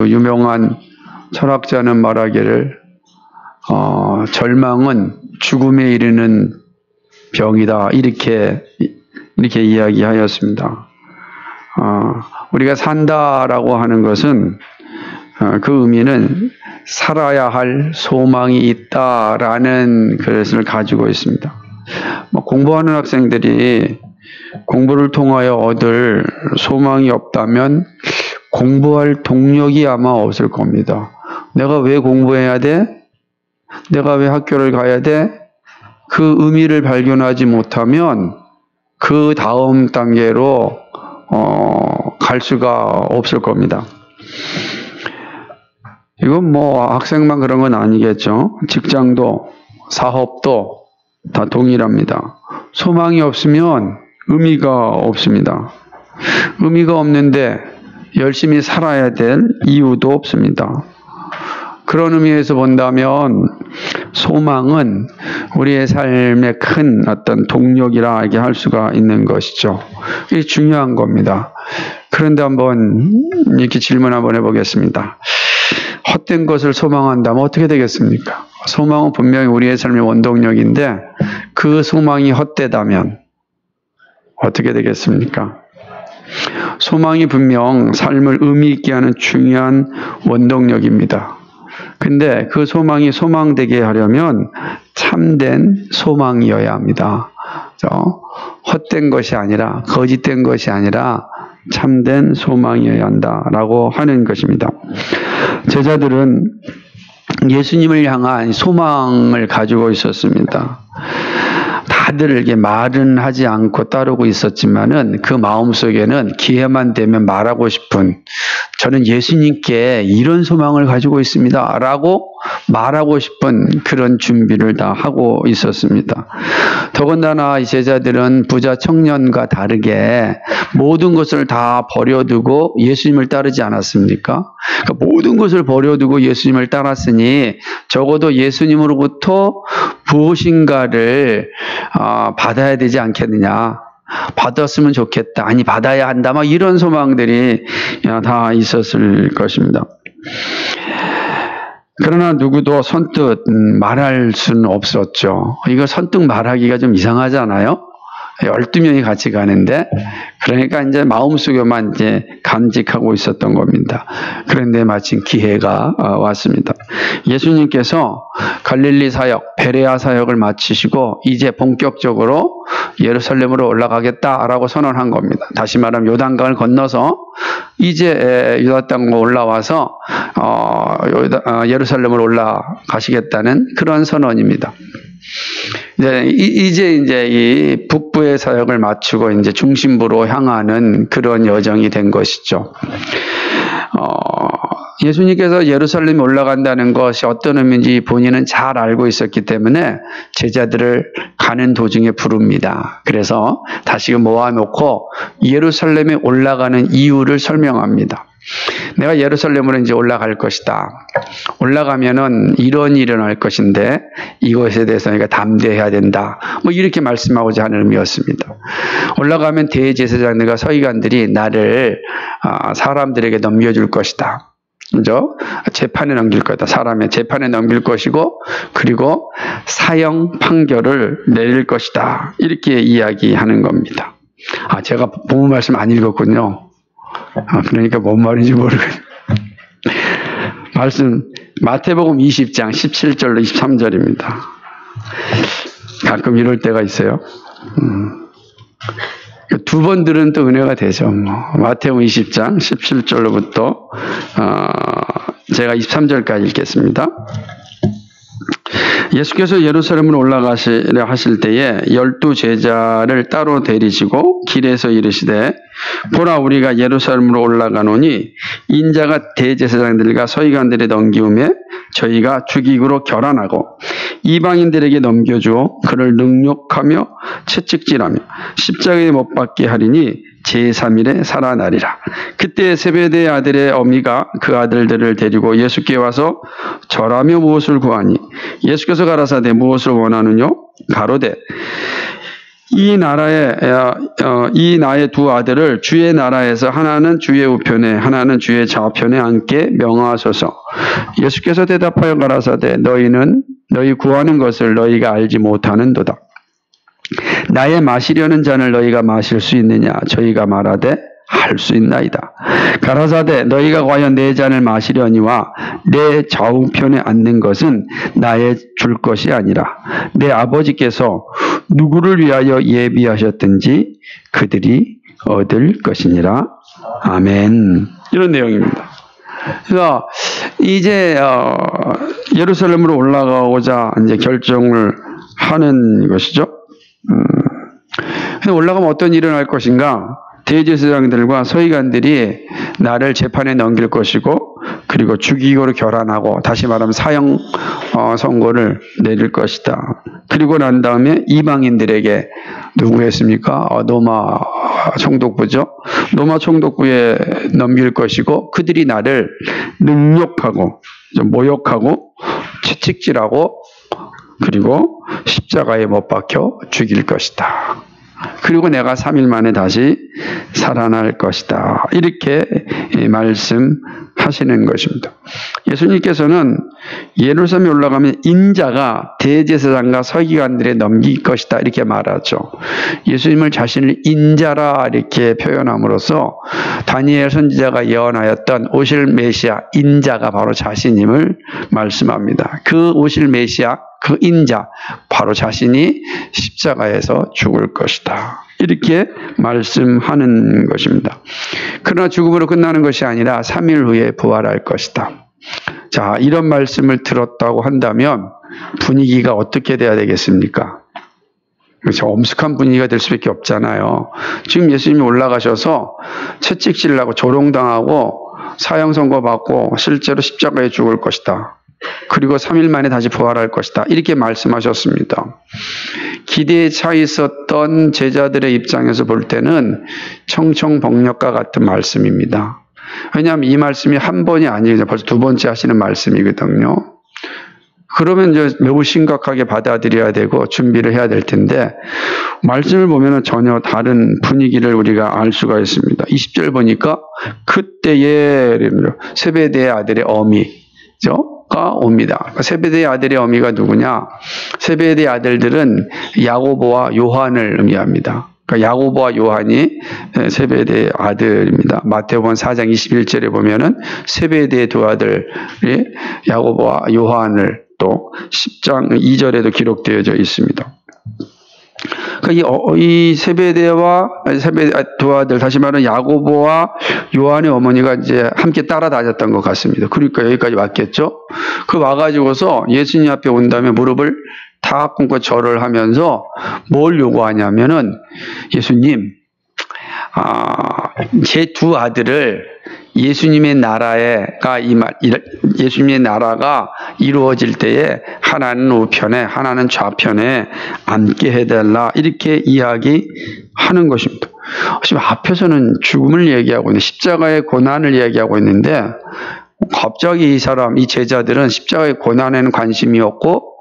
유명한 철학자는 말하기를 절망은 죽음에 이르는 병이다, 이렇게 이야기하였습니다. 우리가 산다라고 하는 것은 그 의미는 살아야 할 소망이 있다라는 것을 가지고 있습니다. 공부하는 학생들이 공부를 통하여 얻을 소망이 없다면 공부할 동력이 아마 없을 겁니다. 내가 왜 공부해야 돼? 내가 왜 학교를 가야 돼? 그 의미를 발견하지 못하면 그 다음 단계로 갈 수가 없을 겁니다. 이건 학생만 그런 건 아니겠죠. 직장도 사업도 다 동일합니다. 소망이 없으면 의미가 없습니다. 의미가 없는데 열심히 살아야 될 이유도 없습니다. 그런 의미에서 본다면 소망은 우리의 삶의 큰 어떤 동력이라 이렇게 할 수가 있는 것이죠. 이게 중요한 겁니다. 그런데 한번 이렇게 질문 한번 해보겠습니다. 헛된 것을 소망한다면 어떻게 되겠습니까? 소망은 분명히 우리의 삶의 원동력인데 그 소망이 헛되다면 어떻게 되겠습니까? 소망이 분명 삶을 의미 있게 하는 중요한 원동력입니다. 근데 그 소망이 소망되게 하려면 참된 소망이어야 합니다. 헛된 것이 아니라, 거짓된 것이 아니라 참된 소망이어야 한다라고 하는 것입니다. 제자들은 예수님을 향한 소망을 가지고 있었습니다. 다들 이렇게 말은 하지 않고 따르고 있었지만은 그 마음속에는 기회만 되면 말하고 싶은, 저는 예수님께 이런 소망을 가지고 있습니다 라고 말하고 싶은 그런 준비를 다 하고 있었습니다. 더군다나 이 제자들은 부자 청년과 다르게 모든 것을 다 버려두고 예수님을 따르지 않았습니까? 그러니까 모든 것을 버려두고 예수님을 따랐으니 적어도 예수님으로부터 무엇인가를 받아야 되지 않겠느냐, 받았으면 좋겠다, 아니 받아야 한다, 이런 소망들이 다 있었을 것입니다. 그러나 누구도 선뜻 말할 수는 없었죠. 이거 선뜻 말하기가 좀 이상하잖아요. 12명이 같이 가는데, 그러니까 이제 마음속에만 이제 간직하고 있었던 겁니다. 그런데 마침 기회가 왔습니다. 예수님께서 갈릴리 사역, 베레아 사역을 마치시고 이제 본격적으로 예루살렘으로 올라가겠다라고 선언한 겁니다. 다시 말하면 요단강을 건너서 이제 유다 땅으로 올라와서 예루살렘으로 올라가시겠다는 그런 선언입니다. 이제 이 북부의 사역을 마치고 이제 중심부로 향하는 그런 여정이 된 것이죠. 예수님께서 예루살렘에 올라간다는 것이 어떤 의미인지 본인은 잘 알고 있었기 때문에 제자들을 가는 도중에 부릅니다. 그래서 다시금 모아놓고 예루살렘에 올라가는 이유를 설명합니다. 내가 예루살렘으로 이제 올라갈 것이다. 올라가면은 이런 일이 일어날 것인데 이것에 대해서 내가 담대해야 된다. 이렇게 말씀하고자 하는 의미였습니다. 올라가면 대제사장들과 서기관들이 나를 사람들에게 넘겨줄 것이다. 그죠? 재판에 넘길 거다. 사람의 재판에 넘길 것이고, 그리고 사형 판결을 내릴 것이다. 이렇게 이야기하는 겁니다. 제가 본문 말씀 안 읽었군요. 그러니까 뭔 말인지 모르겠어요. 말씀, 마태복음 20장 17절로 23절입니다. 가끔 이럴 때가 있어요. 두 번 들은 또 은혜가 되죠. 마태복음 20장 17절로부터 제가 23절까지 읽겠습니다. 예수께서 예루살렘으로 올라가시려 하실 때에 12 제자를 따로 데리시고 길에서 이르시되, 보라, 우리가 예루살렘으로 올라가노니 인자가 대제사장들과 서기관들에 넘기움에 저희가 죽이기로 결안하고 이방인들에게 넘겨주어 그를 능욕하며 채찍질하며 십자가에 못 박게 하리니 제3일에 살아나리라. 그때 세베대의 아들의 어미가 그 아들들을 데리고 예수께 와서 절하며 무엇을 구하니 예수께서 가라사대 무엇을 원하느뇨? 가로되 이 나의 두 아들을 주의 나라에서 하나는 주의 우편에 하나는 주의 좌편에 앉게 명하소서. 예수께서 대답하여 가라사대 너희는 너희 구하는 것을 너희가 알지 못하는도다. 나의 마시려는 잔을 너희가 마실 수 있느냐? 저희가 말하되 할 수 있나이다. 가라사대 너희가 과연 내 잔을 마시려니와 내 좌우편에 앉는 것은 나의 줄 것이 아니라 내 아버지께서 누구를 위하여 예비하셨든지 그들이 얻을 것이니라. 아멘. 이런 내용입니다. 그래서 이제 예루살렘으로 올라가고자 이제 결정을 하는 것이죠. 올라가면 어떤 일이 일어날 것인가? 대제사장들과 서기관들이 나를 재판에 넘길 것이고, 그리고 죽이고로 결안하고, 다시 말하면 사형 선고를 내릴 것이다. 그리고 난 다음에 이방인들에게 누구였습니까? 로마 총독부죠. 로마 총독부에 넘길 것이고, 그들이 나를 능욕하고 모욕하고 채찍질하고 그리고 십자가에 못 박혀 죽일 것이다. 그리고 내가 3일 만에 다시 살아날 것이다. 이렇게 말씀하시는 것입니다. 예수님께서는 예루살렘에 올라가면 인자가 대제사장과 서기관들에 넘길 것이다. 이렇게 말하죠. 예수님을 자신을 인자라 이렇게 표현함으로써 다니엘 선지자가 예언하였던 오실 메시아 인자가 바로 자신임을 말씀합니다. 그 오실 메시아 그 인자 바로 자신이 십자가에서 죽을 것이다. 이렇게 말씀하는 것입니다. 그러나 죽음으로 끝나는 것이 아니라 3일 후에 부활할 것이다. 자, 이런 말씀을 들었다고 한다면 분위기가 어떻게 돼야 되겠습니까? 그렇죠. 엄숙한 분위기가 될 수밖에 없잖아요. 지금 예수님이 올라가셔서 채찍질을 하고 조롱당하고 사형 선고받고 실제로 십자가에 죽을 것이다. 그리고 3일 만에 다시 부활할 것이다. 이렇게 말씀하셨습니다. 기대에 차 있었던 제자들의 입장에서 볼 때는 청청복력과 같은 말씀입니다. 왜냐하면 이 말씀이 한 번이 아니거든요. 벌써 두 번째 하시는 말씀이거든요. 그러면 이제 매우 심각하게 받아들여야 되고 준비를 해야 될 텐데 말씀을 보면 전혀 다른 분위기를 우리가 알 수가 있습니다. 20절 보니까 그때에 세베대의 아들의 어미죠. 가 옵니다. 세베대의 아들의 어미가 누구냐? 세베대의 아들들은 야고보와 요한을 의미합니다. 그러니까 야고보와 요한이 세베대의 아들입니다. 마태복음 4장 21절에 보면은 세베대의 두 아들이 야고보와 요한을 또 10장 2절에도 기록되어져 있습니다. 그러니까 이 세베대와 두 아들, 다시 말하면 야고보와 요한의 어머니가 이제 함께 따라다녔던 것 같습니다. 그러니까 여기까지 왔겠죠? 그 와가지고서 예수님 앞에 온 다음에 무릎을 다 꿇고 절을 하면서 뭘 요구하냐면은 예수님, 제 두 아들을 예수님의 나라가 이루어질 때에 하나는 우편에 하나는 좌편에 앉게 해달라 이렇게 이야기하는 것입니다. 지금 앞에서는 죽음을 얘기하고 있는데 십자가의 고난을 얘기하고 있는데 갑자기 이 제자들은 십자가의 고난에는 관심이 없고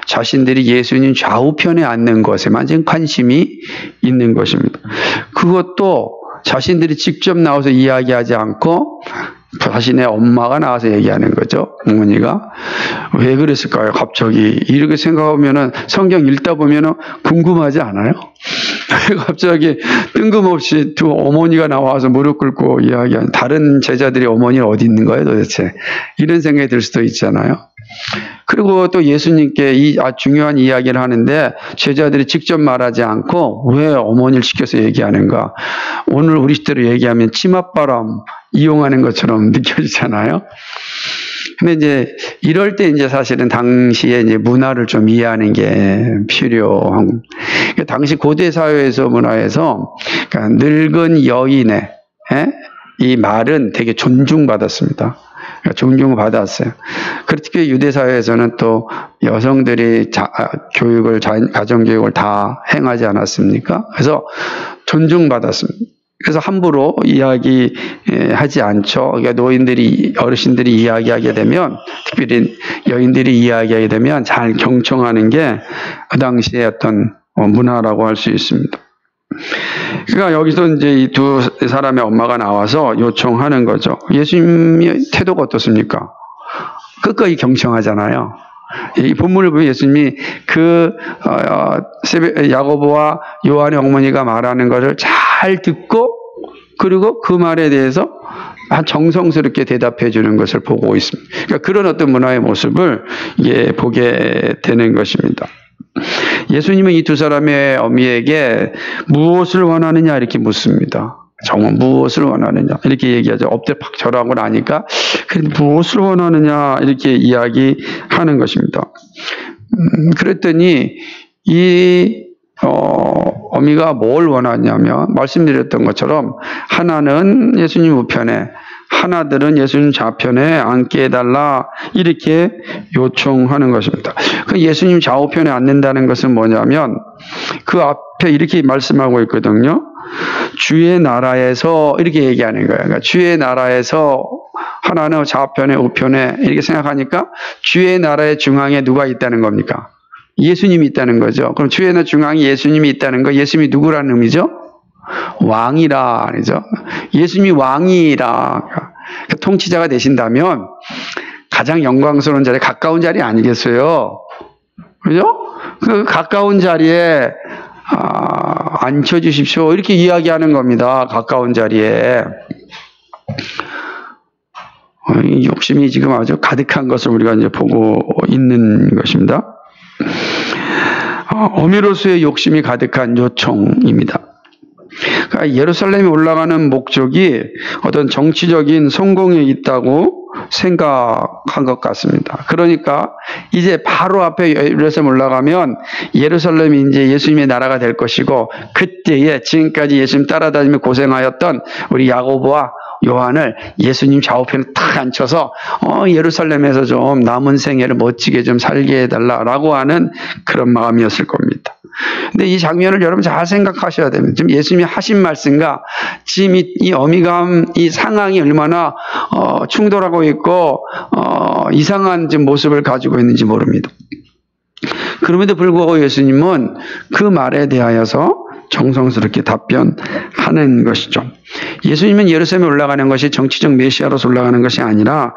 자신들이 예수님 좌우편에 앉는 것에만 지금 관심이 있는 것입니다. 그것도 자신들이 직접 나와서 이야기하지 않고 자신의 엄마가 나와서 얘기하는 거죠. 어머니가. 왜 그랬을까요? 갑자기. 이렇게 생각하면은 성경 읽다 보면은 궁금하지 않아요? 갑자기 뜬금없이 두 어머니가 나와서 무릎 꿇고 이야기하는 다른 제자들이 어머니는 어디 있는 거예요 도대체? 이런 생각이 들 수도 있잖아요. 그리고 또 예수님께 중요한 이야기를 하는데 제자들이 직접 말하지 않고 왜 어머니를 시켜서 얘기하는가? 오늘 우리 시대로 얘기하면 치맛바람 이용하는 것처럼 느껴지잖아요. 근데 이제 이럴 때 이제 사실은 당시에 이제 문화를 좀 이해하는 게 필요한. 당시 고대 사회에서 문화에서 그러니까 늙은 여인의 이 말은 되게 존중받았습니다. 존경을 받았어요. 그렇게 유대 사회에서는 또 여성들이 교육을 가정교육을 다 행하지 않았습니까? 그래서 존중받았습니다. 그래서 함부로 이야기하지 않죠. 그러니까 어르신들이 이야기하게 되면, 특별히 여인들이 이야기하게 되면 잘 경청하는 게 그 당시의 어떤 문화라고 할 수 있습니다. 그러니까 여기서 이제 이 두 사람의 엄마가 나와서 요청하는 거죠. 예수님의 태도가 어떻습니까? 끝까지 경청하잖아요. 이 본문을 보면 예수님이 야고보와 요한의 어머니가 말하는 것을 잘 듣고 그리고 그 말에 대해서 정성스럽게 대답해 주는 것을 보고 있습니다. 그러니까 그런 어떤 문화의 모습을 보게 되는 것입니다. 예수님은 이 두 사람의 어미에게 무엇을 원하느냐 이렇게 묻습니다. 정말 무엇을 원하느냐 이렇게 얘기하죠. 엎드려 팍 절하고 나니까 무엇을 원하느냐 이렇게 이야기하는 것입니다. 그랬더니 이 어미가 뭘 원하냐면 말씀드렸던 것처럼 하나는 예수님 우편에 하나들은 예수님 좌편에 앉게 해달라 이렇게 요청하는 것입니다. 그 예수님 좌우편에 앉는다는 것은 뭐냐면 그 앞에 이렇게 말씀하고 있거든요. 주의 나라에서 이렇게 얘기하는 거예요. 그러니까 주의 나라에서 하나는 좌편에 우편에 이렇게 생각하니까 주의 나라의 중앙에 누가 있다는 겁니까? 예수님이 있다는 거죠. 그럼 주의 나라 중앙에 예수님이 있다는 거 예수님이 누구라는 의미죠? 왕이라 아니죠. 예수님이 왕이라 통치자가 되신다면 가장 영광스러운 자리에 가까운 자리 아니겠어요? 그죠? 그 가까운 자리에 앉혀주십시오. 이렇게 이야기하는 겁니다. 가까운 자리에. 욕심이 지금 아주 가득한 것을 우리가 이제 보고 있는 것입니다. 어미로서의 욕심이 가득한 요청입니다. 그러니까 예루살렘에 올라가는 목적이 어떤 정치적인 성공에 있다고 생각한 것 같습니다. 그러니까 이제 바로 앞에 예루살렘 올라가면 예루살렘이 이제 예수님의 나라가 될 것이고 그때에 지금까지 예수님 따라다니며 고생하였던 우리 야고보와 요한을 예수님 좌우편에 탁 앉혀서 예루살렘에서 좀 남은 생애를 멋지게 좀 살게 해달라라고 하는 그런 마음이었을 겁니다. 근데 이 장면을 여러분 잘 생각하셔야 됩니다. 지금 예수님이 하신 말씀과 지금 이 어미감, 이 상황이 얼마나 충돌하고 있고 이상한 지금 모습을 가지고 있는지 모릅니다. 그럼에도 불구하고 예수님은 그 말에 대하여서 정성스럽게 답변하는 것이죠. 예수님은 예루살렘에 올라가는 것이 정치적 메시아로서 올라가는 것이 아니라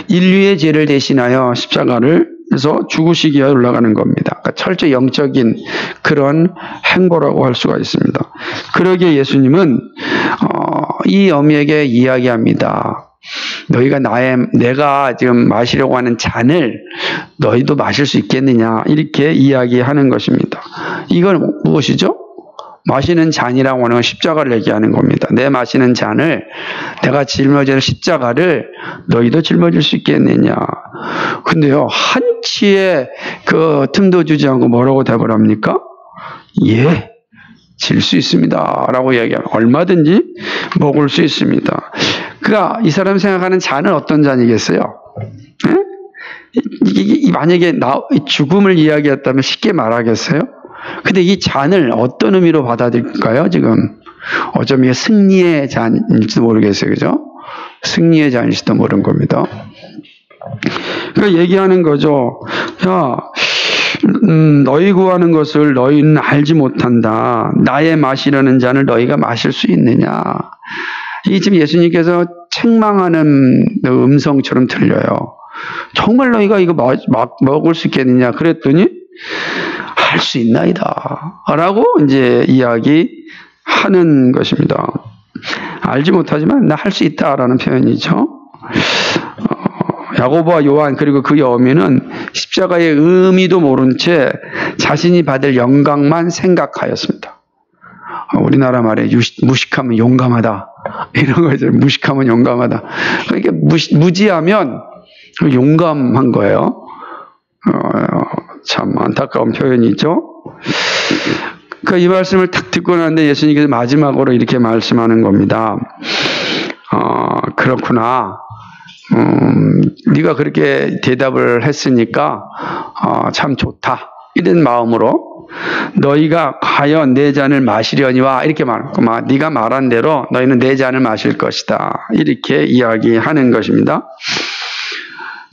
인류의 죄를 대신하여 십자가를 해서 죽으시기 위해 올라가는 겁니다. 그러니까 철저히 영적인 그런 행보라고 할 수가 있습니다. 그러기에 예수님은 이 어미에게 이야기합니다. 너희가 내가 지금 마시려고 하는 잔을 너희도 마실 수 있겠느냐 이렇게 이야기하는 것입니다. 이건 무엇이죠? 마시는 잔이라고 하는 건 십자가를 얘기하는 겁니다. 내 마시는 잔을 내가 짊어질 십자가를 너희도 짊어질 수 있겠느냐. 근데요 한치의 그 틈도 주지 않고 뭐라고 대답을 합니까? 예, 질 수 있습니다 라고 이야기하면 얼마든지 먹을 수 있습니다. 그러니까 이 사람이 생각하는 잔은 어떤 잔이겠어요? 만약에 죽음을 이야기했다면 쉽게 말하겠어요? 근데 이 잔을 어떤 의미로 받아들일까요, 지금? 어쩌면 이게 승리의 잔일지도 모르겠어요, 그죠? 승리의 잔일지도 모르는 겁니다. 그러니까 얘기하는 거죠. 야, 너희 구하는 것을 너희는 알지 못한다. 나의 마시려는 잔을 너희가 마실 수 있느냐. 이 지금 예수님께서 책망하는 음성처럼 들려요. 정말 너희가 이거 먹을 수 있겠느냐. 그랬더니 할 수 있나이다 라고 이제 이야기하는 것입니다. 알지 못하지만 나 할 수 있다라는 표현이죠. 야고보와 요한 그리고 그 어미는 십자가의 의미도 모른 채 자신이 받을 영광만 생각하였습니다. 우리나라 말에 무식하면 용감하다 이런 거죠. 무식하면 용감하다. 그러니까 무지하면 용감한 거예요. 참 안타까운 표현이죠. 그러니까 이 말씀을 탁 듣고 나는데 예수님께서 마지막으로 이렇게 말씀하는 겁니다. 그렇구나. 네가 그렇게 대답을 했으니까 참 좋다. 이런 마음으로 너희가 과연 내 잔을 마시려니와 이렇게 말하고 네가 말한 대로 너희는 내 잔을 마실 것이다. 이렇게 이야기하는 것입니다.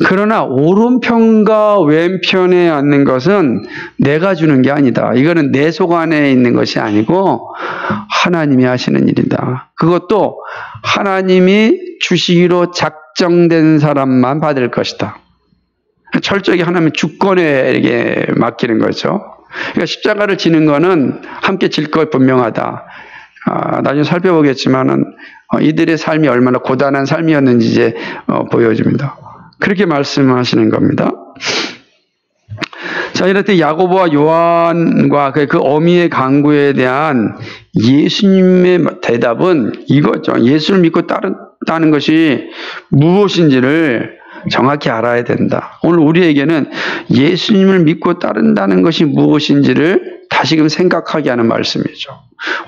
그러나 오른편과 왼편에 앉는 것은 내가 주는 게 아니다. 이거는 내 속 안에 있는 것이 아니고 하나님이 하시는 일이다. 그것도 하나님이 주시기로 작정된 사람만 받을 것이다. 철저히 하나님의 주권에 이렇게 맡기는 거죠. 그러니까 십자가를 지는 거는 함께 질 것 분명하다. 나중에 살펴보겠지만은 이들의 삶이 얼마나 고단한 삶이었는지 이제 보여줍니다. 그렇게 말씀하시는 겁니다. 자, 이럴 때 야고보와 요한과 그 어미의 강구에 대한 예수님의 대답은 이거죠. 예수를 믿고 따른다는 것이 무엇인지를 정확히 알아야 된다. 오늘 우리에게는 예수님을 믿고 따른다는 것이 무엇인지를 다시금 생각하게 하는 말씀이죠.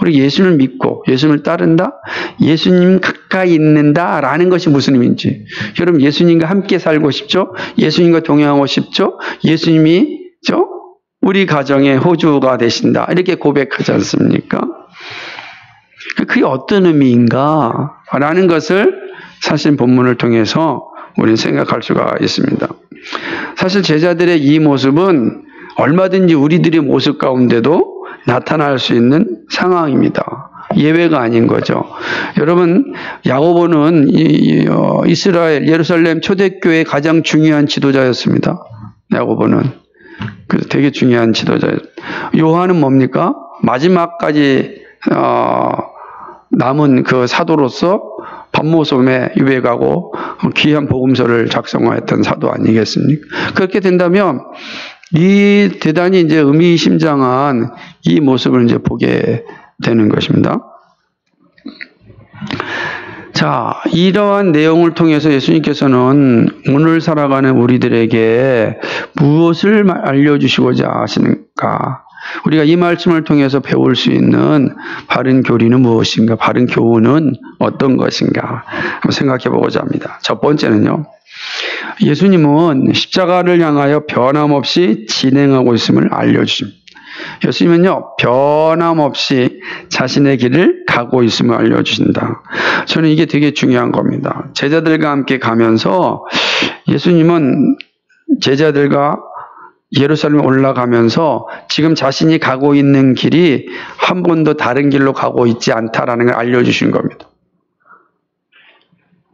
우리 예수님을 믿고 예수님을 따른다? 예수님 가까이 있는다라는 것이 무슨 의미인지. 여러분 예수님과 함께 살고 싶죠? 예수님과 동행하고 싶죠? 예수님이 우리 가정의 호주가 되신다. 이렇게 고백하지 않습니까? 그게 어떤 의미인가? 라는 것을 사실 본문을 통해서 우리는 생각할 수가 있습니다. 사실 제자들의 이 모습은 얼마든지 우리들의 모습 가운데도 나타날 수 있는 상황입니다. 예외가 아닌 거죠. 여러분, 야고보는 이스라엘 예루살렘 초대교회의 가장 중요한 지도자였습니다. 야고보는 되게 중요한 지도자였어요. 요한은 뭡니까? 마지막까지 남은 그 사도로서 반모섬에 유배가고 귀한 복음서를 작성하였던 사도 아니겠습니까? 그렇게 된다면 이 대단히 이제 의미심장한 이 모습을 이제 보게 되는 것입니다. 자, 이러한 내용을 통해서 예수님께서는 오늘 살아가는 우리들에게 무엇을 알려주시고자 하시는가? 우리가 이 말씀을 통해서 배울 수 있는 바른 교리는 무엇인가? 바른 교훈은 어떤 것인가? 한번 생각해 보고자 합니다. 첫 번째는요. 예수님은 십자가를 향하여 변함없이 진행하고 있음을 알려주십니다. 예수님은요, 변함없이 자신의 길을 가고 있음을 알려주신다. 저는 이게 되게 중요한 겁니다. 제자들과 함께 가면서 예수님은 제자들과 예루살렘에 올라가면서 지금 자신이 가고 있는 길이 한 번도 다른 길로 가고 있지 않다라는 걸 알려주신 겁니다.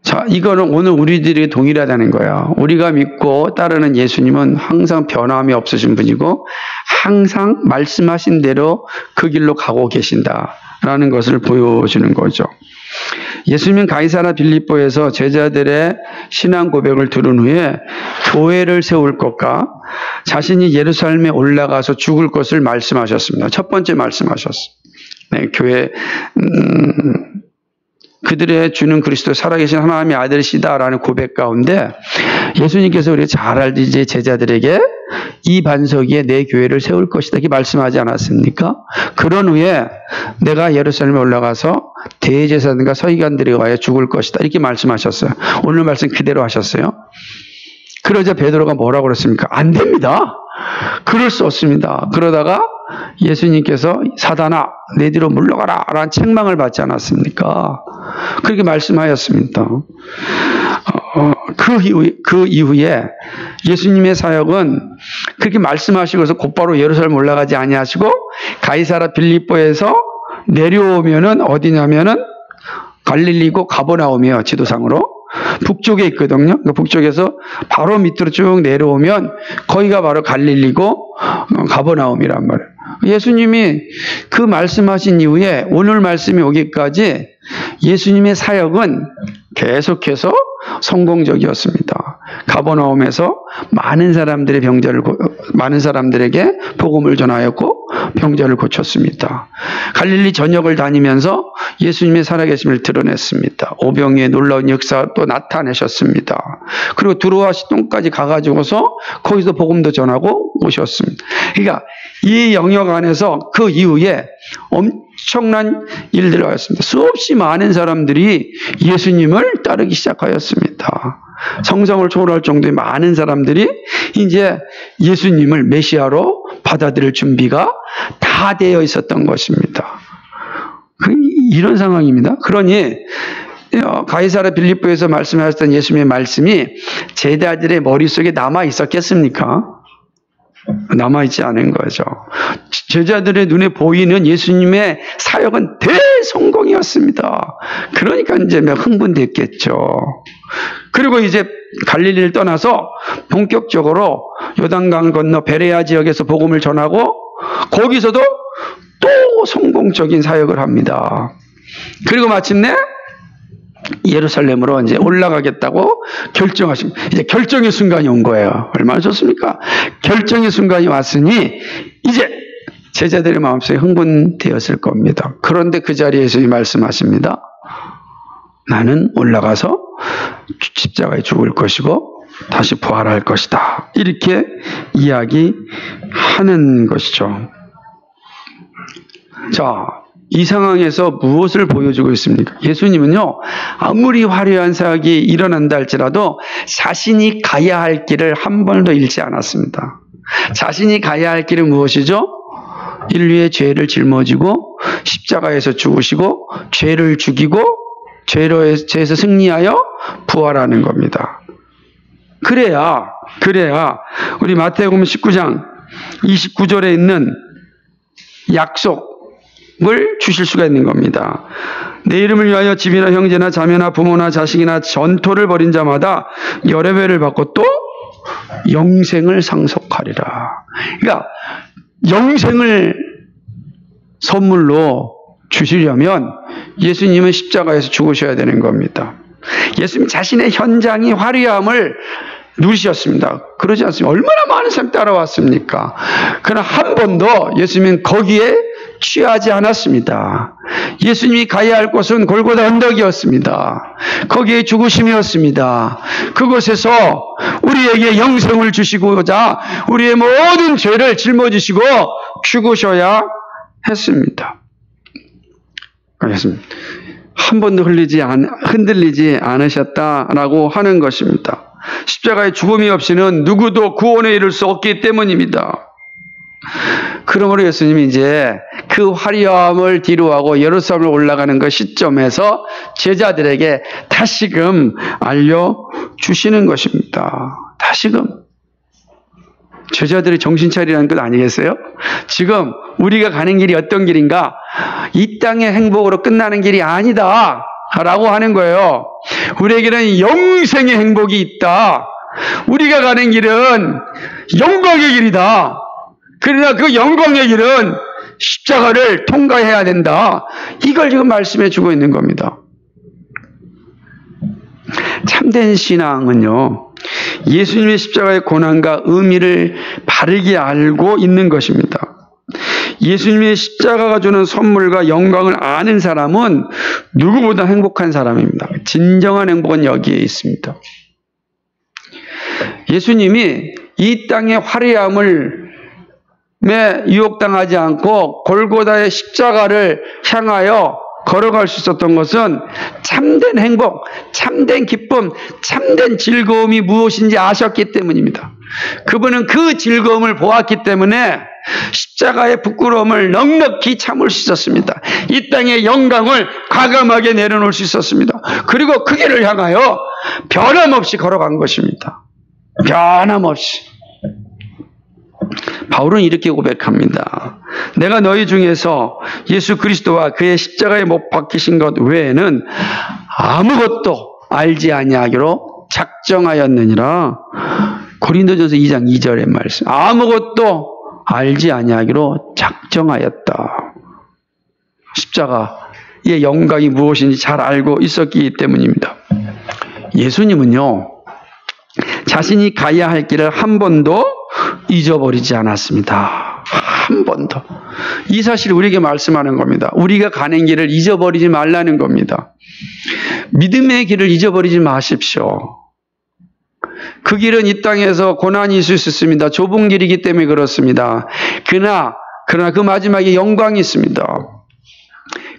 자, 이거는 오늘 우리들이 동일하다는 거야. 우리가 믿고 따르는 예수님은 항상 변함이 없으신 분이고 항상 말씀하신 대로 그 길로 가고 계신다라는 것을 보여주는 거죠. 예수님은 가이사랴 빌립보에서 제자들의 신앙 고백을 들은 후에 교회를 세울 것과 자신이 예루살렘에 올라가서 죽을 것을 말씀하셨습니다. 첫 번째 말씀하셨습니다. 네, 교회 그들의 주는 그리스도 살아계신 하나님의 아들이시다라는 고백 가운데 예수님께서 우리가 잘 알듯이 제자들에게 이 반석 위에 내 교회를 세울 것이다 이렇게 말씀하지 않았습니까? 그런 후에 내가 예루살렘에 올라가서 대제사장과 서기관들에 의하여 죽을 것이다 이렇게 말씀하셨어요. 오늘 말씀 그대로 하셨어요. 그러자 베드로가 뭐라고 그랬습니까? 안 됩니다. 그럴 수 없습니다. 그러다가 예수님께서 사단아 내 뒤로 물러가라 라는 책망을 받지 않았습니까? 그렇게 말씀하였습니다. 그 이후에 예수님의 사역은 그렇게 말씀하시고서 곧바로 예루살렘 올라가지 아니하시고 가이사랴 빌립보에서 내려오면은 어디냐면은 갈릴리고 가버나움이에요. 지도상으로. 북쪽에 있거든요. 그러니까 북쪽에서 바로 밑으로 쭉 내려오면 거기가 바로 갈릴리고 가버나움이란 말이에요. 예수님이 그 말씀하신 이후에 오늘 말씀이 오기까지 예수님의 사역은 계속해서 성공적이었습니다. 가버나움에서 많은 사람들에게 복음을 전하였고 병자를 고쳤습니다. 갈릴리 전역을 다니면서 예수님의 살아계심을 드러냈습니다. 오병이의 놀라운 역사 또 나타내셨습니다. 그리고 두로와 시돈까지 가가지고서 거기서 복음도 전하고 오셨습니다. 그러니까 이 영역 안에서 그 이후에 엄청난 일들을 하였습니다. 수없이 많은 사람들이 예수님을 따르기 시작하였습니다. 성성을 초월할 정도의 많은 사람들이 이제 예수님을 메시아로 받아들일 준비가 다 되어 있었던 것입니다. 이런 상황입니다. 그러니 가이사랴 빌립보에서 말씀하셨던 예수님의 말씀이 제자들의 머릿속에 남아 있었겠습니까? 남아있지 않은 거죠. 제자들의 눈에 보이는 예수님의 사역은 대성공이었습니다. 그러니까 이제 막 흥분됐겠죠. 그리고 이제 갈릴리를 떠나서 본격적으로 요단강 건너 베레아 지역에서 복음을 전하고 거기서도 또 성공적인 사역을 합니다. 그리고 마침내 예루살렘으로 이제 올라가겠다고 결정하십니다. 이제 결정의 순간이 온 거예요. 얼마나 좋습니까? 결정의 순간이 왔으니 이제 제자들의 마음속에 흥분되었을 겁니다. 그런데 그 자리에서 이 말씀하십니다. 나는 올라가서 십자가에 죽을 것이고 다시 부활할 것이다. 이렇게 이야기하는 것이죠. 자, 이 상황에서 무엇을 보여주고 있습니까? 예수님은요, 아무리 화려한 사역이 일어난다 할지라도 자신이 가야 할 길을 한 번도 잃지 않았습니다. 자신이 가야 할 길은 무엇이죠? 인류의 죄를 짊어지고 십자가에서 죽으시고 죄를 죽이고 죄에서 승리하여 부활하는 겁니다. 그래야 우리 마태복음 19장 29절에 있는 약속을 주실 수가 있는 겁니다. 내 이름을 위하여 집이나 형제나 자매나 부모나 자식이나 전토를 벌인 자마다 여러 배를 받고 또 영생을 상속하리라. 그러니까 영생을 선물로 주시려면 예수님은 십자가에서 죽으셔야 되는 겁니다. 예수님 자신의 현장이 화려함을 누리셨습니다. 그러지 않습니까? 얼마나 많은 사람이 따라왔습니까? 그러나 한 번도 예수님은 거기에 취하지 않았습니다. 예수님이 가야 할 곳은 골고다 언덕이었습니다. 거기에 죽으심이었습니다. 그곳에서 우리에게 영생을 주시고자 우리의 모든 죄를 짊어지시고 죽으셔야 했습니다. 한 번도 흔들리지 않으셨다라고 하는 것입니다. 십자가의 죽음이 없이는 누구도 구원에 이를 수 없기 때문입니다. 그러므로 예수님이 이제 그 화려함을 뒤로하고 예루살렘으로 올라가는 그 시점에서 제자들에게 다시금 알려주시는 것입니다. 다시금. 제자들이 정신 차리라는 것 아니겠어요? 지금 우리가 가는 길이 어떤 길인가? 이 땅의 행복으로 끝나는 길이 아니다 라고 하는 거예요. 우리에게는 영생의 행복이 있다. 우리가 가는 길은 영광의 길이다. 그러나 그 영광의 길은 십자가를 통과해야 된다. 이걸 지금 말씀해 주고 있는 겁니다. 참된 신앙은요, 예수님의 십자가의 고난과 의미를 바르게 알고 있는 것입니다. 예수님의 십자가가 주는 선물과 영광을 아는 사람은 누구보다 행복한 사람입니다. 진정한 행복은 여기에 있습니다. 예수님이 이 땅의 화려함을 유혹당하지 않고 골고다의 십자가를 향하여 걸어갈 수 있었던 것은 참된 행복, 참된 기쁨, 참된 즐거움이 무엇인지 아셨기 때문입니다. 그분은 그 즐거움을 보았기 때문에 십자가의 부끄러움을 넉넉히 참을 수 있었습니다. 이 땅의 영광을 과감하게 내려놓을 수 있었습니다. 그리고 그 길을 향하여 변함없이 걸어간 것입니다. 변함없이. 바울은 이렇게 고백합니다. 내가 너희 중에서 예수 그리스도와 그의 십자가에 못 박히신 것 외에는 아무것도 알지 아니하기로 작정하였느니라. 고린도전서 2장 2절의 말씀. 아무것도 알지 아니하기로 작정하였다. 십자가의 영광이 무엇인지 잘 알고 있었기 때문입니다. 예수님은요, 자신이 가야 할 길을 한 번도 잊어버리지 않았습니다. 한 번도. 이 사실을 우리에게 말씀하는 겁니다. 우리가 가는 길을 잊어버리지 말라는 겁니다. 믿음의 길을 잊어버리지 마십시오. 그 길은 이 땅에서 고난이 있을 수 있습니다. 좁은 길이기 때문에 그렇습니다. 그러나 그 마지막에 영광이 있습니다.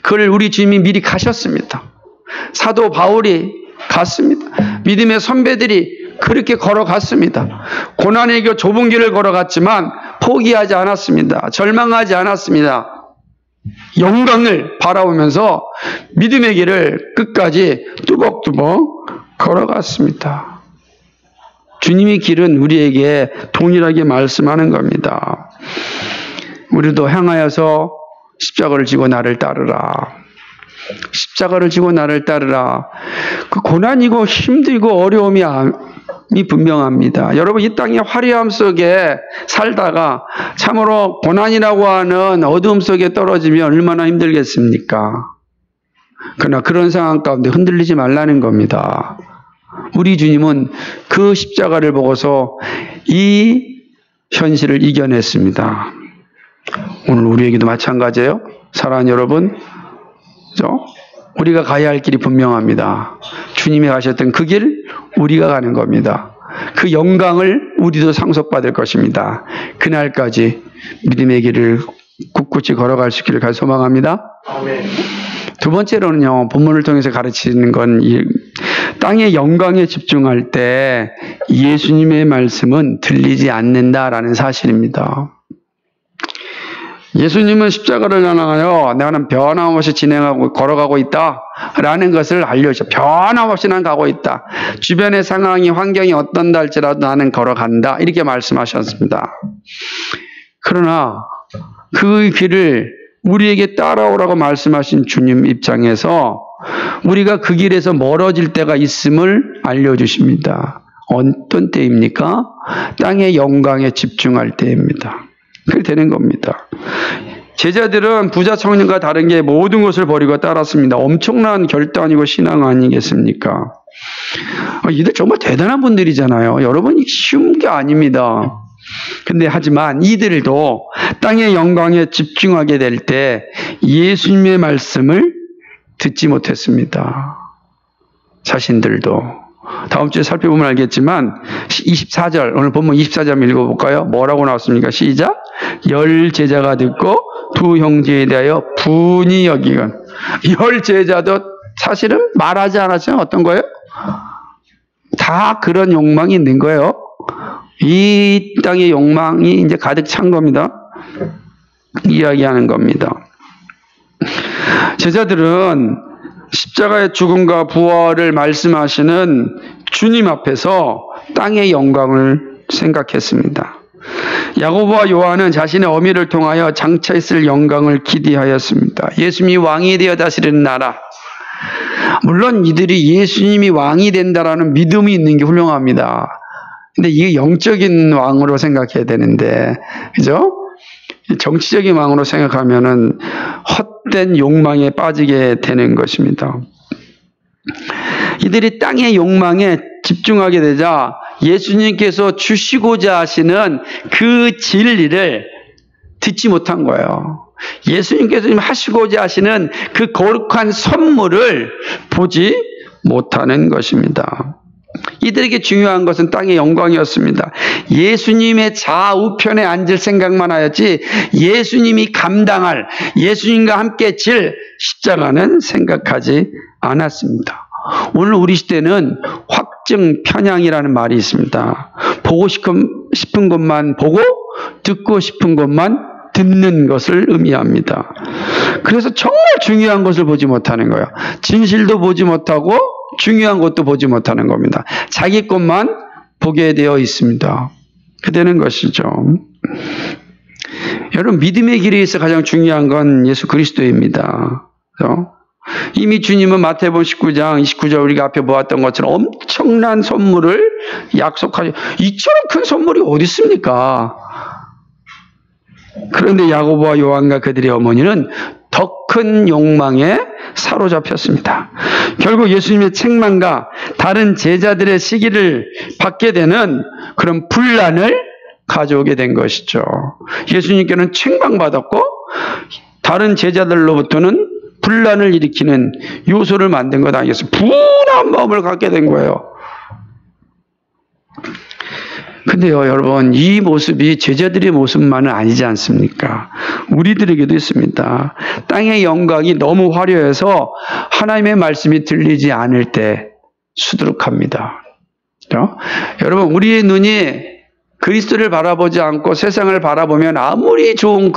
그걸 우리 주님이 미리 가셨습니다. 사도 바울이 갔습니다. 믿음의 선배들이 그렇게 걸어갔습니다. 고난의 길 좁은 길을 걸어갔지만 포기하지 않았습니다. 절망하지 않았습니다. 영광을 바라보면서 믿음의 길을 끝까지 뚜벅뚜벅 걸어갔습니다. 주님의 길은 우리에게 동일하게 말씀하는 겁니다. 우리도 향하여서 십자가를 지고 나를 따르라. 십자가를 지고 나를 따르라. 그 고난이고 힘들고 어려움이 분명합니다. 여러분, 이 땅의 화려함 속에 살다가 참으로 고난이라고 하는 어두움 속에 떨어지면 얼마나 힘들겠습니까? 그러나 그런 상황 가운데 흔들리지 말라는 겁니다. 우리 주님은 그 십자가를 보고서 이 현실을 이겨냈습니다. 오늘 우리에게도 마찬가지예요. 사랑하는 여러분, 우리가 가야 할 길이 분명합니다. 주님이 가셨던 그 길 우리가 가는 겁니다. 그 영광을 우리도 상속받을 것입니다. 그날까지 믿음의 길을 굳굳이 걸어갈 수 있기를 소망합니다. 아멘. 두 번째로는요, 본문을 통해서 가르치는 건 땅의 영광에 집중할 때 예수님의 말씀은 들리지 않는다라는 사실입니다. 예수님은 십자가를 향하여 나는 변함없이 걸어가고 있다라는 것을 알려주죠. 변함없이 난 가고 있다. 주변의 상황이 환경이 어떤다 할지라도 나는 걸어간다. 이렇게 말씀하셨습니다. 그러나 그 길을 우리에게 따라오라고 말씀하신 주님 입장에서 우리가 그 길에서 멀어질 때가 있음을 알려주십니다. 어떤 때입니까? 땅의 영광에 집중할 때입니다. 그렇게 되는 겁니다. 제자들은 부자 청년과 다른 게 모든 것을 버리고 따랐습니다. 엄청난 결단이고 신앙 아니겠습니까? 이들 정말 대단한 분들이잖아요. 여러분, 쉬운 게 아닙니다. 근데 하지만 이들도 땅의 영광에 집중하게 될 때 예수님의 말씀을 듣지 못했습니다. 자신들도. 다음 주에 살펴보면 알겠지만 24절, 오늘 본문 24절 읽어볼까요? 뭐라고 나왔습니까? 시작! 10 제자가 듣고 두 형제에 대하여 분이 여기건. 10 제자도 사실은 말하지 않았잖아요. 어떤 거예요? 다 그런 욕망이 있는 거예요. 이 땅의 욕망이 이제 가득 찬 겁니다. 이야기하는 겁니다. 제자들은 십자가의 죽음과 부활을 말씀하시는 주님 앞에서 땅의 영광을 생각했습니다. 야고보와 요한은 자신의 어미를 통하여 장차 있을 영광을 기대하였습니다. 예수님이 왕이 되어 다스리는 나라. 물론 이들이 예수님이 왕이 된다라는 믿음이 있는 게 훌륭합니다. 근데 이게 영적인 왕으로 생각해야 되는데, 그죠? 정치적인 왕으로 생각하면은 헛된 욕망에 빠지게 되는 것입니다. 이들이 땅의 욕망에 집중하게 되자 예수님께서 주시고자 하시는 그 진리를 듣지 못한 거예요. 예수님께서 하시고자 하시는 그 거룩한 선물을 보지 못하는 것입니다. 이들에게 중요한 것은 땅의 영광이었습니다. 예수님의 좌우편에 앉을 생각만 하였지 예수님이 감당할, 예수님과 함께 질 십자가는 생각하지 않았습니다. 오늘 우리 시대는 확증 편향이라는 말이 있습니다. 보고 싶은 것만 보고 듣고 싶은 것만 듣는 것을 의미합니다. 그래서 정말 중요한 것을 보지 못하는 거예요. 진실도 보지 못하고 중요한 것도 보지 못하는 겁니다. 자기 것만 보게 되어 있습니다. 그렇게 되는 것이죠. 여러분, 믿음의 길에 있어 가장 중요한 건 예수 그리스도입니다. 그렇죠? 이미 주님은 마태복음 19장 29절 우리가 앞에 보았던 것처럼 엄청난 선물을 약속하죠. 이처럼 큰 선물이 어디 있습니까? 그런데 야고보와 요한과 그들의 어머니는 더 큰 욕망에 사로잡혔습니다. 결국 예수님의 책망과 다른 제자들의 시기를 받게 되는 그런 분란을 가져오게 된 것이죠. 예수님께는 책망받았고 다른 제자들로부터는 분란을 일으키는 요소를 만든 것 아니겠어요? 분한 마음을 갖게 된 거예요. 근데요, 여러분, 이 모습이 제자들의 모습만은 아니지 않습니까? 우리들에게도 있습니다. 땅의 영광이 너무 화려해서 하나님의 말씀이 들리지 않을 때 수두룩합니다. 그렇죠? 여러분, 우리의 눈이 그리스도를 바라보지 않고 세상을 바라보면 아무리 좋은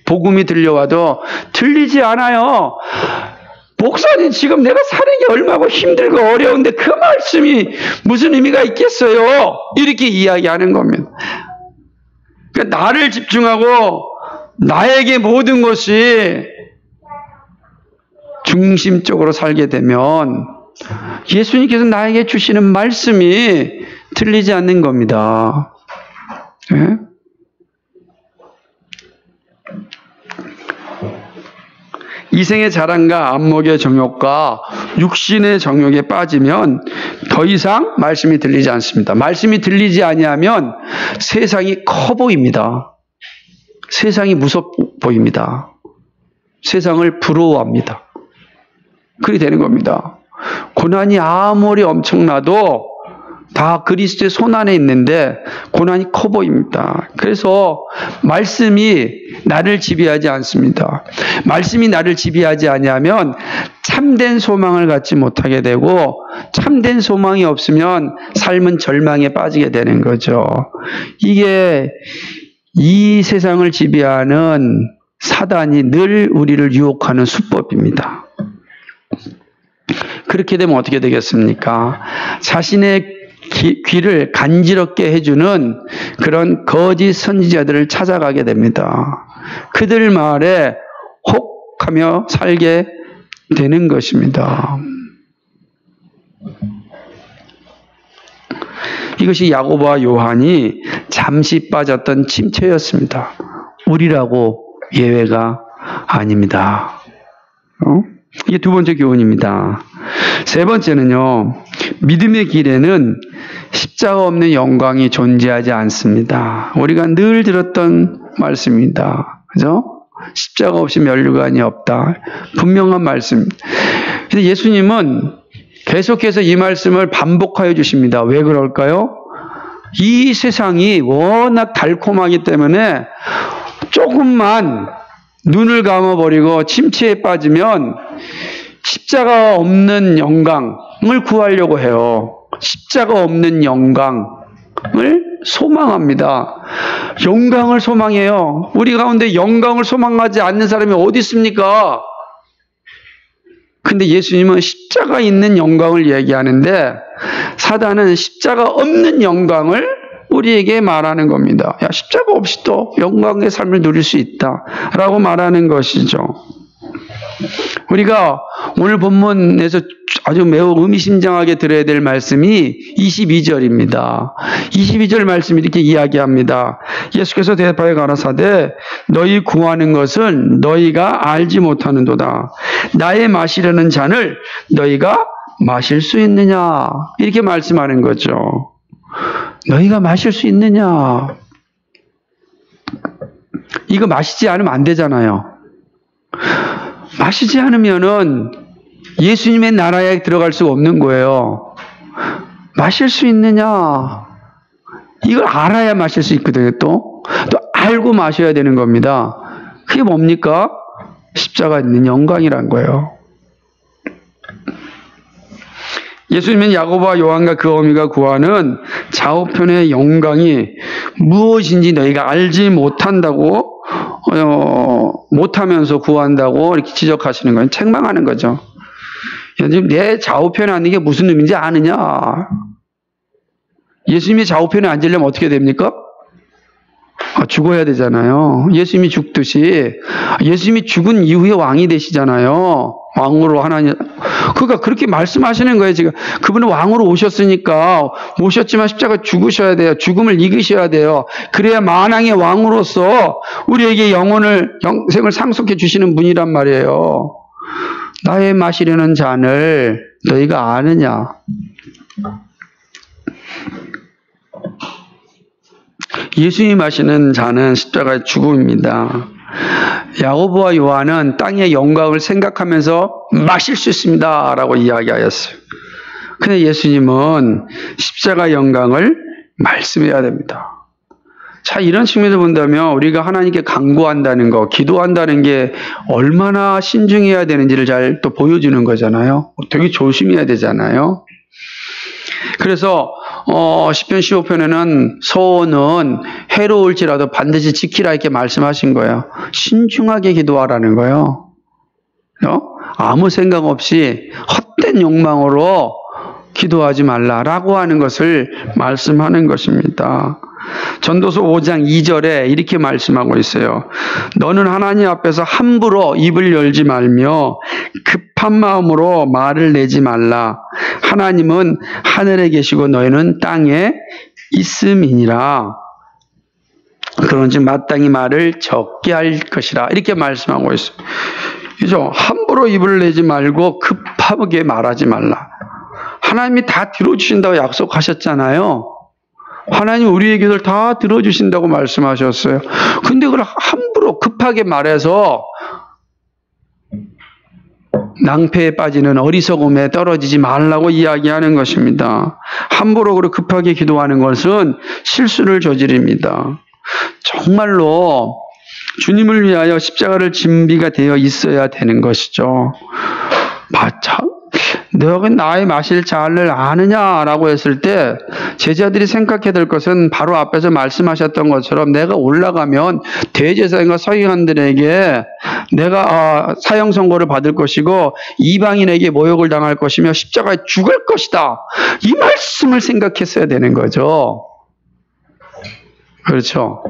복음이 들려와도 들리지 않아요. 목사님, 지금 내가 사는 게 얼마고 힘들고 어려운데 그 말씀이 무슨 의미가 있겠어요? 이렇게 이야기하는 겁니다. 그러니까 나를 집중하고 나에게 모든 것이 중심적으로 살게 되면 예수님께서 나에게 주시는 말씀이 들리지 않는 겁니다. 네? 이생의 자랑과 안목의 정욕과 육신의 정욕에 빠지면 더 이상 말씀이 들리지 않습니다. 말씀이 들리지 아니하면 세상이 커 보입니다. 세상이 무섭 보입니다. 세상을 부러워합니다. 그렇게 되는 겁니다. 고난이 아무리 엄청나도 다 그리스도의 손안에 있는데 고난이 커 보입니다. 그래서 말씀이 나를 지배하지 않습니다. 말씀이 나를 지배하지 아니하면 참된 소망을 갖지 못하게 되고 참된 소망이 없으면 삶은 절망에 빠지게 되는 거죠. 이게 이 세상을 지배하는 사단이 늘 우리를 유혹하는 수법입니다. 그렇게 되면 어떻게 되겠습니까? 자신의 귀를 간지럽게 해주는 그런 거짓 선지자들을 찾아가게 됩니다. 그들 말에 혹하며 살게 되는 것입니다. 이것이 야고보와 요한이 잠시 빠졌던 침체였습니다. 우리라고 예외가 아닙니다. 이게 두 번째 교훈입니다. 세 번째는요, 믿음의 길에는 십자가 없는 영광이 존재하지 않습니다. 우리가 늘 들었던 말씀입니다. 그죠? 십자가 없이 면류관이 없다. 분명한 말씀. 근데 예수님은 계속해서 이 말씀을 반복하여 주십니다. 왜 그럴까요? 이 세상이 워낙 달콤하기 때문에 조금만 눈을 감아버리고 침체에 빠지면 십자가 없는 영광을 구하려고 해요. 십자가 없는 영광을 소망합니다. 영광을 소망해요. 우리 가운데 영광을 소망하지 않는 사람이 어디 있습니까? 근데 예수님은 십자가 있는 영광을 얘기하는데 사단은 십자가 없는 영광을 우리에게 말하는 겁니다. 야, 십자가 없이도 영광의 삶을 누릴 수 있다라고 말하는 것이죠. 우리가 오늘 본문에서 아주 매우 의미심장하게 들어야 될 말씀이 22절입니다. 22절 말씀이 이렇게 이야기합니다. 예수께서 대답하여 가라사대 너희 구하는 것은 너희가 알지 못하는도다. 나의 마시려는 잔을 너희가 마실 수 있느냐? 이렇게 말씀하는 거죠. 너희가 마실 수 있느냐? 이거 마시지 않으면 안 되잖아요. 마시지 않으면은 예수님의 나라에 들어갈 수가 없는 거예요. 마실 수 있느냐? 이걸 알아야 마실 수 있거든요. 또 알고 마셔야 되는 겁니다. 그게 뭡니까? 십자가 있는 영광이란 거예요. 예수님은 야고보와 요한과 그 어미가 구하는 좌우편의 영광이 무엇인지 너희가 알지 못한다고 못하면서 구한다고 이렇게 지적하시는 거예요. 책망하는 거죠. 지금 내 좌우편에 앉는 게 무슨 의미인지 아느냐? 예수님이 좌우편에 앉으려면 어떻게 됩니까? 죽어야 되잖아요. 예수님이 죽듯이 예수님이 죽은 이후에 왕이 되시잖아요. 왕으로 하나님. 그러니까 그렇게 말씀하시는 거예요. 지금 그분은 왕으로 오셨으니까 오셨지만 십자가 죽으셔야 돼요. 죽음을 이기셔야 돼요. 그래야 만왕의 왕으로서 우리에게 영생을 상속해 주시는 분이란 말이에요. 나의 마시려는 잔을 너희가 아느냐? 예수님이 마시는 잔은 십자가의 죽음입니다. 야고보와 요한은 땅의 영광을 생각하면서 마실 수 있습니다 라고 이야기하였어요. 근데 예수님은 십자가 영광을 말씀해야 됩니다. 자, 이런 측면에서 본다면 우리가 하나님께 간구한다는 거, 기도한다는 게 얼마나 신중해야 되는지를 잘 또 보여주는 거잖아요. 되게 조심해야 되잖아요. 그래서 시편 15편에는 소원은 해로울지라도 반드시 지키라 이렇게 말씀하신 거예요. 신중하게 기도하라는 거예요. 아무 생각 없이 헛된 욕망으로 기도하지 말라라고 하는 것을 말씀하는 것입니다. 전도서 5장 2절에 이렇게 말씀하고 있어요. 너는 하나님 앞에서 함부로 입을 열지 말며 급한 마음으로 말을 내지 말라. 하나님은 하늘에 계시고 너희는 땅에 있음이니라. 그런즉 마땅히 말을 적게 할 것이라. 이렇게 말씀하고 있어요. 그죠? 함부로 입을 내지 말고 급하게 말하지 말라. 하나님이 다 들어주신다고 약속하셨잖아요. 하나님 우리의 기도를 다 들어주신다고 말씀하셨어요. 근데 그걸 함부로 급하게 말해서 낭패에 빠지는 어리석음에 떨어지지 말라고 이야기하는 것입니다. 함부로 그렇게 급하게 기도하는 것은 실수를 저지릅니다. 정말로 주님을 위하여 십자가를 준비가 되어 있어야 되는 것이죠. 너가 나의 마실 잔을 아느냐라고 했을 때 제자들이 생각해야 될 것은 바로 앞에서 말씀하셨던 것처럼 내가 올라가면 대제사장과 서기관들에게 내가 사형 선고를 받을 것이고 이방인에게 모욕을 당할 것이며 십자가에 죽을 것이다. 이 말씀을 생각했어야 되는 거죠. 그렇죠?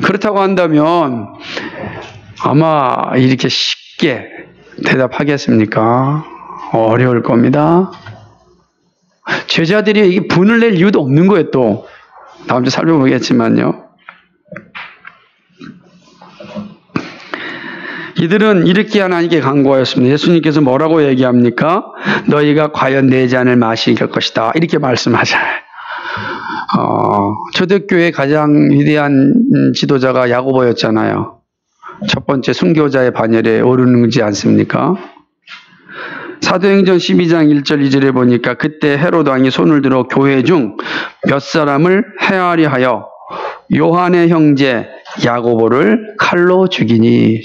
그렇다고 한다면 아마 이렇게 쉽게 대답하겠습니까? 어려울 겁니다. 제자들이 이게 분을 낼 이유도 없는 거예요, 또. 다음 주에 살펴보겠지만요. 이들은 이렇게 하나님께 간구하였습니다. 예수님께서 뭐라고 얘기합니까? 너희가 과연 내 잔을 마실 것이다. 이렇게 말씀하잖아요. 초대교회의 가장 위대한 지도자가 야고보였잖아요. 첫 번째 순교자의 반열에 오르는지 않습니까? 사도행전 12장 1절 2절에 보니까 그때 헤롯 왕이 손을 들어 교회 중 몇 사람을 해하리 하여 요한의 형제 야고보를 칼로 죽이니.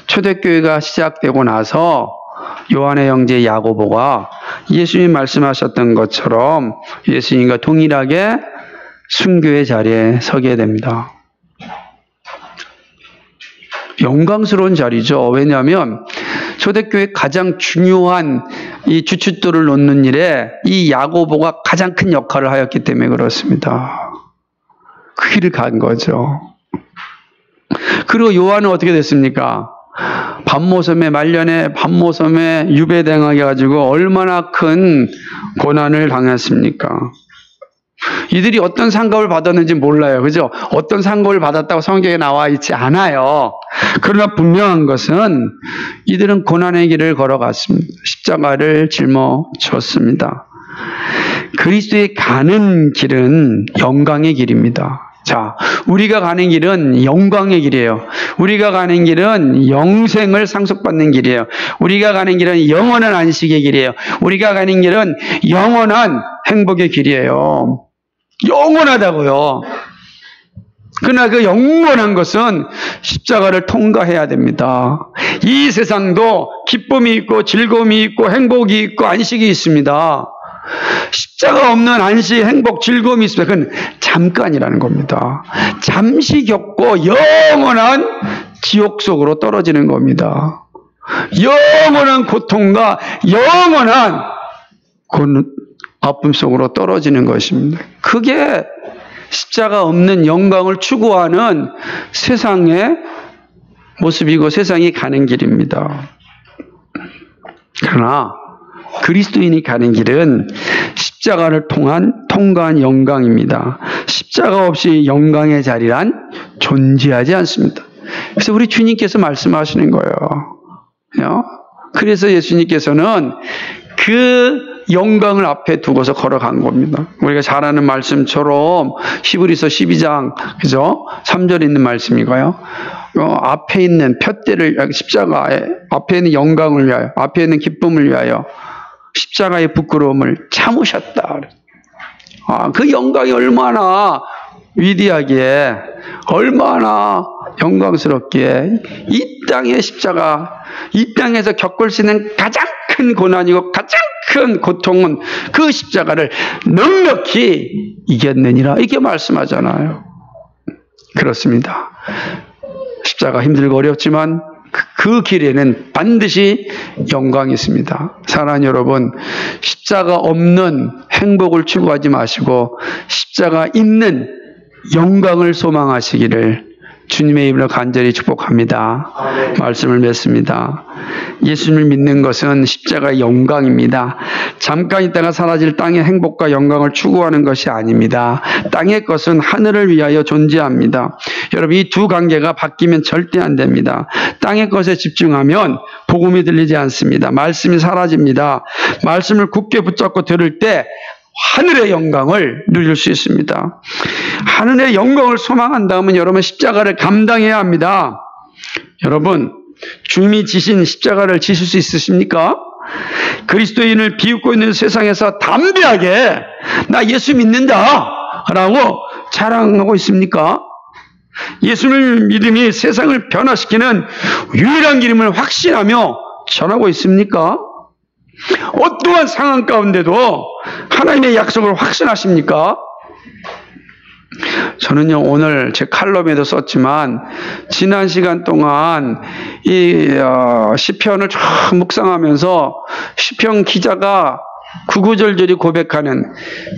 초대교회가 시작되고 나서 요한의 형제 야고보가 예수님 말씀하셨던 것처럼 예수님과 동일하게 순교의 자리에 서게 됩니다. 영광스러운 자리죠. 왜냐하면 초대교회 가장 중요한 이 주춧돌을 놓는 일에 이 야고보가 가장 큰 역할을 하였기 때문에 그렇습니다. 그 길을 간 거죠. 그리고 요한은 어떻게 됐습니까? 반모섬에 말년에 반모섬에 유배당하게 가지고 얼마나 큰 고난을 당했습니까? 이들이 어떤 상급을 받았는지 몰라요. 그죠? 어떤 상급을 받았다고 성경에 나와 있지 않아요. 그러나 분명한 것은 이들은 고난의 길을 걸어갔습니다. 십자가를 짊어졌습니다. 그리스도의 가는 길은 영광의 길입니다. 자, 우리가 가는 길은 영광의 길이에요. 우리가 가는 길은 영생을 상속받는 길이에요. 우리가 가는 길은 영원한 안식의 길이에요. 우리가 가는 길은 영원한 행복의 길이에요. 영원하다고요. 그러나 그 영원한 것은 십자가를 통과해야 됩니다. 이 세상도 기쁨이 있고 즐거움이 있고 행복이 있고 안식이 있습니다. 십자가 없는 안식, 행복, 즐거움이 있으면 그건 잠깐이라는 겁니다. 잠시 겪고 영원한 지옥 속으로 떨어지는 겁니다. 영원한 고통과 영원한 아픔 속으로 떨어지는 것입니다. 그게 십자가 없는 영광을 추구하는 세상의 모습이고 세상이 가는 길입니다. 그러나 그리스도인이 가는 길은 십자가를 통과한 영광입니다. 십자가 없이 영광의 자리란 존재하지 않습니다. 그래서 우리 주님께서 말씀하시는 거예요. 그래서 예수님께서는 그 영광을 앞에 두고서 걸어간 겁니다. 우리가 잘 아는 말씀처럼 히브리서 12장 그죠? 3절에 있는 말씀이고요. 앞에 있는 푯대를 십자가에 앞에 있는 영광을 위하여 앞에 있는 기쁨을 위하여 십자가의 부끄러움을 참으셨다. 그 영광이 얼마나 위대하기에 얼마나 영광스럽기에 이 땅의 십자가 이 땅에서 겪을 수 있는 가장 큰 고난이고 가장 큰 고통은 그 십자가를 넉넉히 이겼느니라 이렇게 말씀하잖아요. 그렇습니다. 십자가 힘들고 어렵지만 그 길에는 반드시 영광이 있습니다. 사랑하는 여러분, 십자가 없는 행복을 추구하지 마시고 십자가 있는 영광을 소망하시기를 주님의 이름으로 간절히 축복합니다. 아멘. 말씀을 맺습니다. 예수님을 믿는 것은 십자가의 영광입니다. 잠깐 있다가 사라질 땅의 행복과 영광을 추구하는 것이 아닙니다. 땅의 것은 하늘을 위하여 존재합니다. 여러분, 이 두 관계가 바뀌면 절대 안 됩니다. 땅의 것에 집중하면 복음이 들리지 않습니다. 말씀이 사라집니다. 말씀을 굳게 붙잡고 들을 때 하늘의 영광을 누릴 수 있습니다. 하늘의 영광을 소망한다면 여러분 십자가를 감당해야 합니다. 여러분, 주님이 지신 십자가를 지실 수 있으십니까? 그리스도인을 비웃고 있는 세상에서 담대하게 나 예수 믿는다 라고 자랑하고 있습니까? 예수를 믿음이 세상을 변화시키는 유일한 길임을 확신하며 전하고 있습니까? 어떠한 상황 가운데도 하나님의 약속을 확신하십니까? 저는요, 오늘 제 칼럼에도 썼지만, 지난 시간 동안 이 시편을 쭉 묵상하면서 시편 기자가 구구절절히 고백하는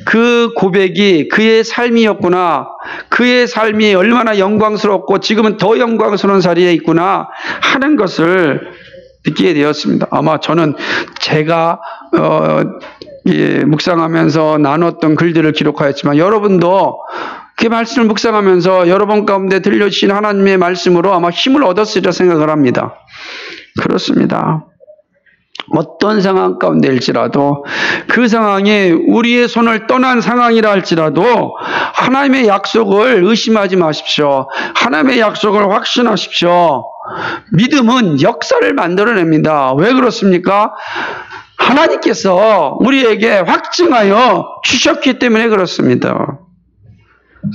그 고백이 그의 삶이었구나. 그의 삶이 얼마나 영광스럽고 지금은 더 영광스러운 자리에 있구나 하는 것을 느끼게 되었습니다. 아마 저는 제가 묵상하면서 나눴던 글들을 기록하였지만 여러분도 그 말씀을 묵상하면서 여러분 가운데 들려주신 하나님의 말씀으로 아마 힘을 얻었으리라 생각을 합니다. 그렇습니다. 어떤 상황 가운데일지라도 그 상황이 우리의 손을 떠난 상황이라 할지라도 하나님의 약속을 의심하지 마십시오. 하나님의 약속을 확신하십시오. 믿음은 역사를 만들어냅니다. 왜 그렇습니까? 하나님께서 우리에게 확증하여 주셨기 때문에 그렇습니다.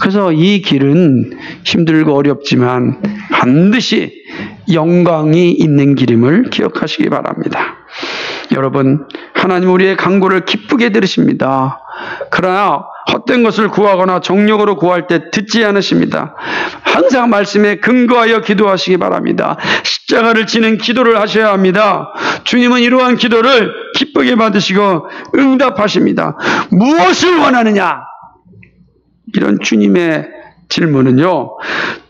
그래서 이 길은 힘들고 어렵지만 반드시 영광이 있는 길임을 기억하시기 바랍니다. 여러분, 하나님 우리의 간구를 기쁘게 들으십니다. 그러나 헛된 것을 구하거나 정욕으로 구할 때 듣지 않으십니다. 항상 말씀에 근거하여 기도하시기 바랍니다. 십자가를 지는 기도를 하셔야 합니다. 주님은 이러한 기도를 기쁘게 받으시고 응답하십니다. 무엇을 원하느냐? 이런 주님의 질문은요,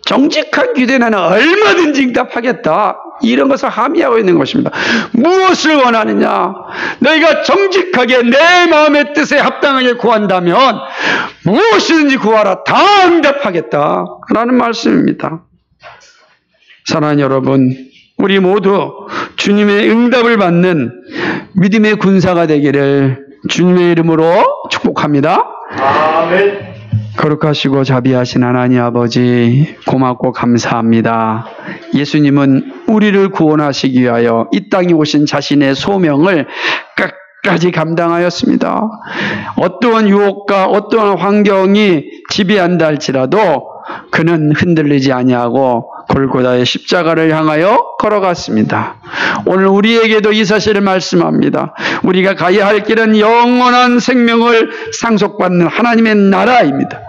정직한 기도에 나는 얼마든지 응답하겠다. 이런 것을 함의하고 있는 것입니다. 무엇을 원하느냐? 너희가 정직하게 내 마음의 뜻에 합당하게 구한다면 무엇이든지 구하라. 다 응답하겠다. 라는 말씀입니다. 사랑하는 여러분, 우리 모두 주님의 응답을 받는 믿음의 군사가 되기를 주님의 이름으로 축복합니다. 아멘. 거룩하시고 자비하신 하나님 아버지, 고맙고 감사합니다. 예수님은 우리를 구원하시기 위하여 이 땅에 오신 자신의 소명을 끝까지 감당하였습니다. 어떠한 유혹과 어떠한 환경이 지배한다 할지라도 그는 흔들리지 아니하고 골고다의 십자가를 향하여 걸어갔습니다. 오늘 우리에게도 이 사실을 말씀합니다. 우리가 가야 할 길은 영원한 생명을 상속받는 하나님의 나라입니다.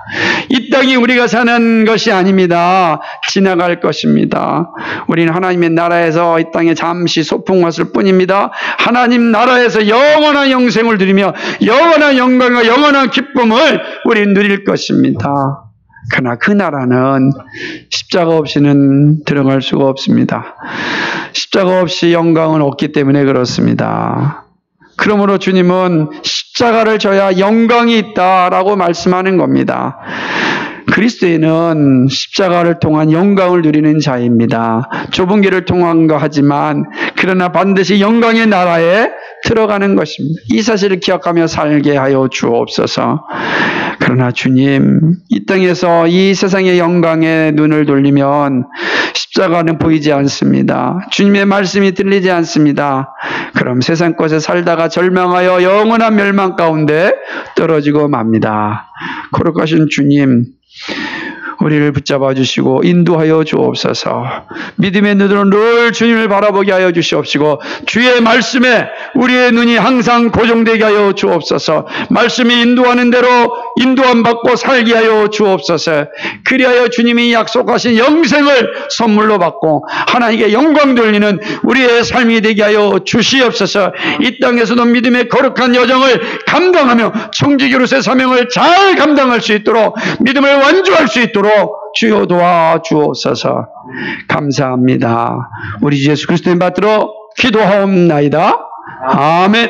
이 땅이 우리가 사는 것이 아닙니다. 지나갈 것입니다. 우리는 하나님의 나라에서 이 땅에 잠시 소풍 왔을 뿐입니다. 하나님 나라에서 영원한 영생을 누리며 영원한 영광과 영원한 기쁨을 우리는 누릴 것입니다. 그러나 그 나라는 십자가 없이는 들어갈 수가 없습니다. 십자가 없이 영광은 없기 때문에 그렇습니다. 그러므로 주님은 십자가를 져야 영광이 있다라고 말씀하는 겁니다. 그리스도인은 십자가를 통한 영광을 누리는 자입니다. 좁은 길을 통한가 하지만 그러나 반드시 영광의 나라에 들어가는 것입니다. 이 사실을 기억하며 살게 하여 주옵소서. 그러나 주님, 이 땅에서 이 세상의 영광에 눈을 돌리면 십자가는 보이지 않습니다. 주님의 말씀이 들리지 않습니다. 그럼 세상 것에 살다가 절망하여 영원한 멸망 가운데 떨어지고 맙니다. 거룩하신 주님, 우리를 붙잡아 주시고 인도하여 주옵소서. 믿음의 눈으로 늘 주님을 바라보게 하여 주시옵시고 주의 말씀에 우리의 눈이 항상 고정되게 하여 주옵소서. 말씀이 인도하는 대로 인도함 받고 살게 하여 주옵소서. 그리하여 주님이 약속하신 영생을 선물로 받고 하나님께 영광 돌리는 우리의 삶이 되게 하여 주시옵소서. 이 땅에서도 믿음의 거룩한 여정을 감당하며 청지기로서의 사명을 잘 감당할 수 있도록 믿음을 완주할 수 있도록 주여 도와주옵소서. 감사합니다. 우리 주 예수 그리스도의 받들어 기도하옵나이다. 아멘.